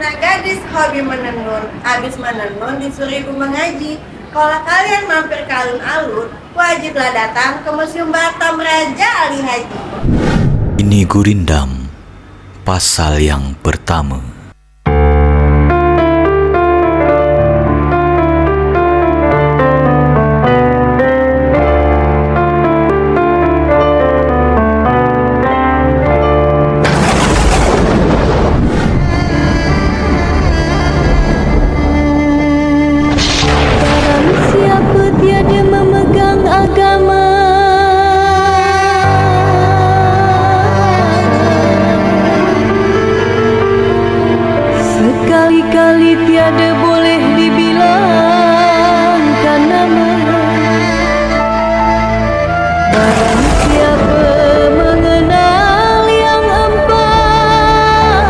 anak gadis hobi menenun. Habis menenun disuruh ibu mengaji. Kalau kalian mampir ke alun-alun, wajiblah datang ke Museum Batam Raja Ali Haji. Ini Gurindam, pasal yang pertama. Sekali-kali tiada boleh dibilangkan nama. Barang siapa mengenal yang empat,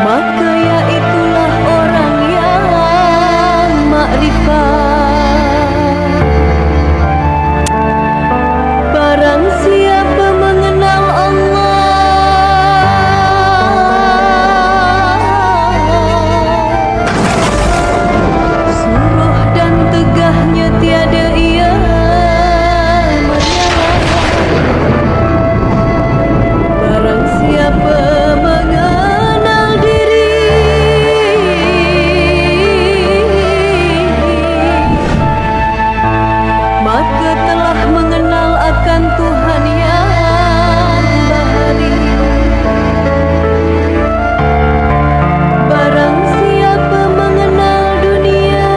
maka iaitulah orang yang makrifat. Barang siapa mengenal Allah, suruh dan tegahnya tiada ia menyala. Barang siapa mengenal diri, maka telah mengenal akan Tuhan yang bahari. Barang siapa mengenal dunia,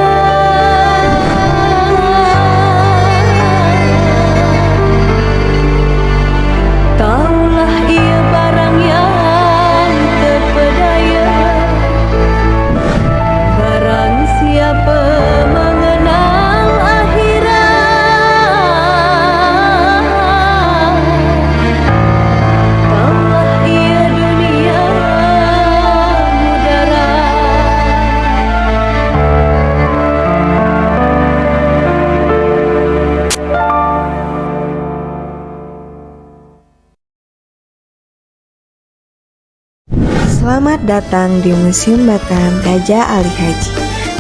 taulah ia barang yang terpedaya. Barang siapa mengenal akhirat, taulah ia dunia mudarat. Selamat datang di Museum Batam Raja Ali Haji.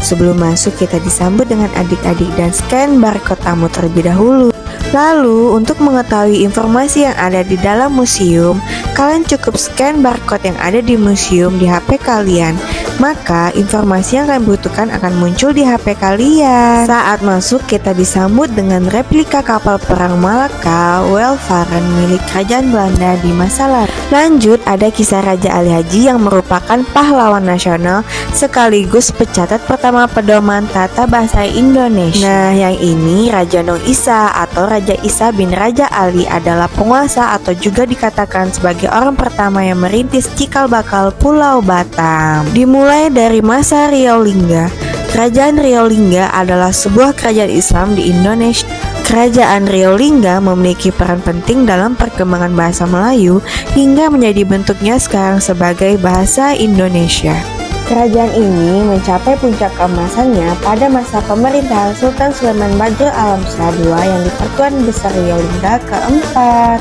Sebelum masuk kita disambut dengan adik-adik dan scan barcode tamu terlebih dahulu. Lalu untuk mengetahui informasi yang ada di dalam museum, kalian cukup scan barcode yang ada di museum di HP kalian. Maka informasi yang kalian butuhkan akan muncul di HP kalian. Saat masuk kita disambut dengan replika kapal perang Malaka Welvaren milik kerajaan Belanda di masa lalu. Lanjut ada kisah Raja Ali Haji yang merupakan pahlawan nasional sekaligus pecatat pertama pedoman tata bahasa Indonesia. Nah yang ini Raja Nong Isa atau Raja Isa bin Raja Ali adalah penguasa atau juga dikatakan sebagai orang pertama yang merintis cikal bakal Pulau Batam. Dimulai dari masa Riau Lingga. Kerajaan Riau Lingga adalah sebuah kerajaan Islam di Indonesia. Kerajaan Riau Lingga memiliki peran penting dalam perkembangan bahasa Melayu hingga menjadi bentuknya sekarang sebagai bahasa Indonesia. Kerajaan ini mencapai puncak keemasannya pada masa pemerintahan Sultan Sulaiman Badur Alam Shah II yang di Pertuan Besar Riau Lingga keempat.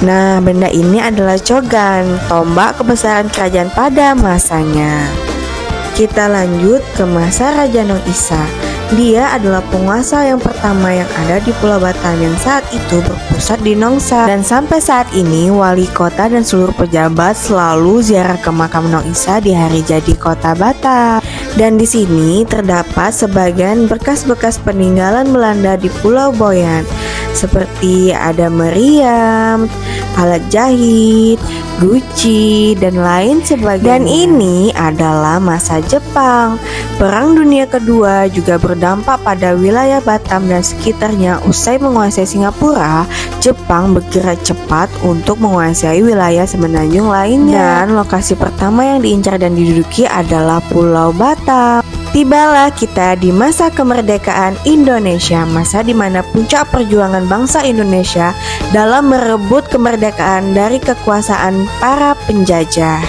Nah, benda ini adalah cogan, tombak kebesaran kerajaan pada masanya. Kita lanjut ke masa Raja Nong Isa. Dia adalah penguasa yang pertama yang ada di Pulau Batam yang saat itu berpusat di Nongsa. Dan sampai saat ini wali kota dan seluruh pejabat selalu ziarah ke makam Nong Isa di hari jadi kota Batam. Dan di sini terdapat sebagian bekas-bekas peninggalan Belanda di Pulau Boyan, seperti ada meriam, alat jahit, guci, dan lain sebagainya. Dan ini adalah masa Jepang. Perang Dunia Kedua juga berdampak pada wilayah Batam dan sekitarnya. Usai menguasai Singapura, Jepang bergerak cepat untuk menguasai wilayah semenanjung lainnya. Dan lokasi pertama yang diincar dan diduduki adalah Pulau Batam. Tibalah kita di masa kemerdekaan Indonesia, masa di mana puncak perjuangan bangsa Indonesia dalam merebut kemerdekaan dari kekuasaan para penjajah.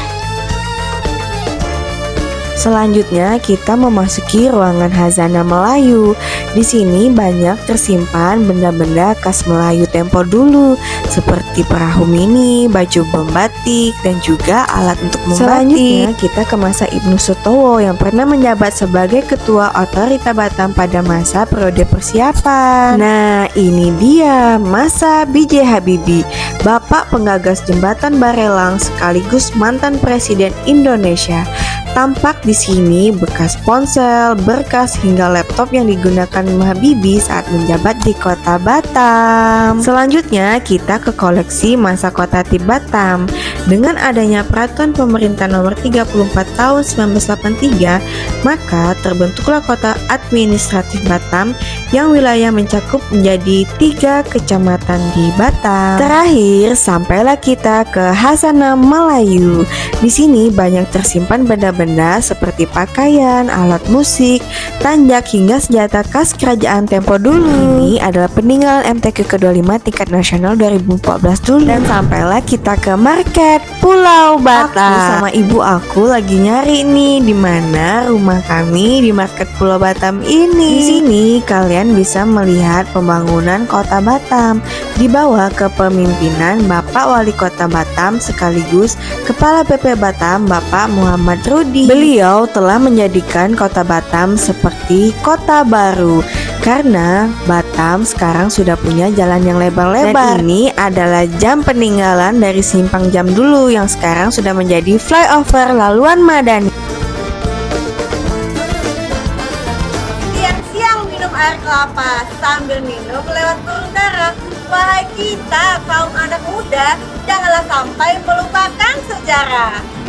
Selanjutnya kita memasuki ruangan Khazanah Melayu. Di sini banyak tersimpan benda-benda khas Melayu tempo dulu seperti perahu mini, baju membatik, dan juga alat untuk membatik. Selanjutnya kita ke masa Ibnu Sutowo yang pernah menjabat sebagai ketua otorita Batam pada masa periode persiapan. Nah, ini dia masa B.J. Habibie, bapak penggagas jembatan Barelang sekaligus mantan presiden Indonesia. Tampak di sini bekas ponsel, berkas hingga laptop yang digunakan Habibie saat menjabat di kota Batam. Selanjutnya kita ke koleksi masa kota Tib Batam. Dengan adanya peraturan pemerintah nomor 34 tahun 1983, maka terbentuklah kota administratif Batam yang wilayah mencakup menjadi 3 kecamatan di Batam. Terakhir, sampailah kita ke Khazanah Melayu. Di sini banyak tersimpan benda-benda seperti pakaian, alat musik, tanjak hingga senjata khas kerajaan tempo dulu. Ini adalah peninggalan MTQ ke-25 tingkat nasional 2014 dulu. Dan sampailah kita ke market Pulau Batam. Aku sama ibu aku lagi nyari nih di mana rumah kami di market Pulau Batam ini. Di sini kalian bisa melihat pembangunan kota Batam di bawah kepemimpinan Bapak Wali Kota Batam sekaligus Kepala BP Batam Bapak Muhammad Rudi. Beliau telah menjadikan kota Batam seperti kota baru karena Batam sekarang sudah punya jalan yang lebar-lebar. Dan ini adalah jam peninggalan dari simpang jam dulu yang sekarang sudah menjadi flyover laluan Madani. Siang-siang minum air kelapa sambil minum lewat burung dara. Wahai kita kaum anak muda, janganlah sampai melupakan sejarah.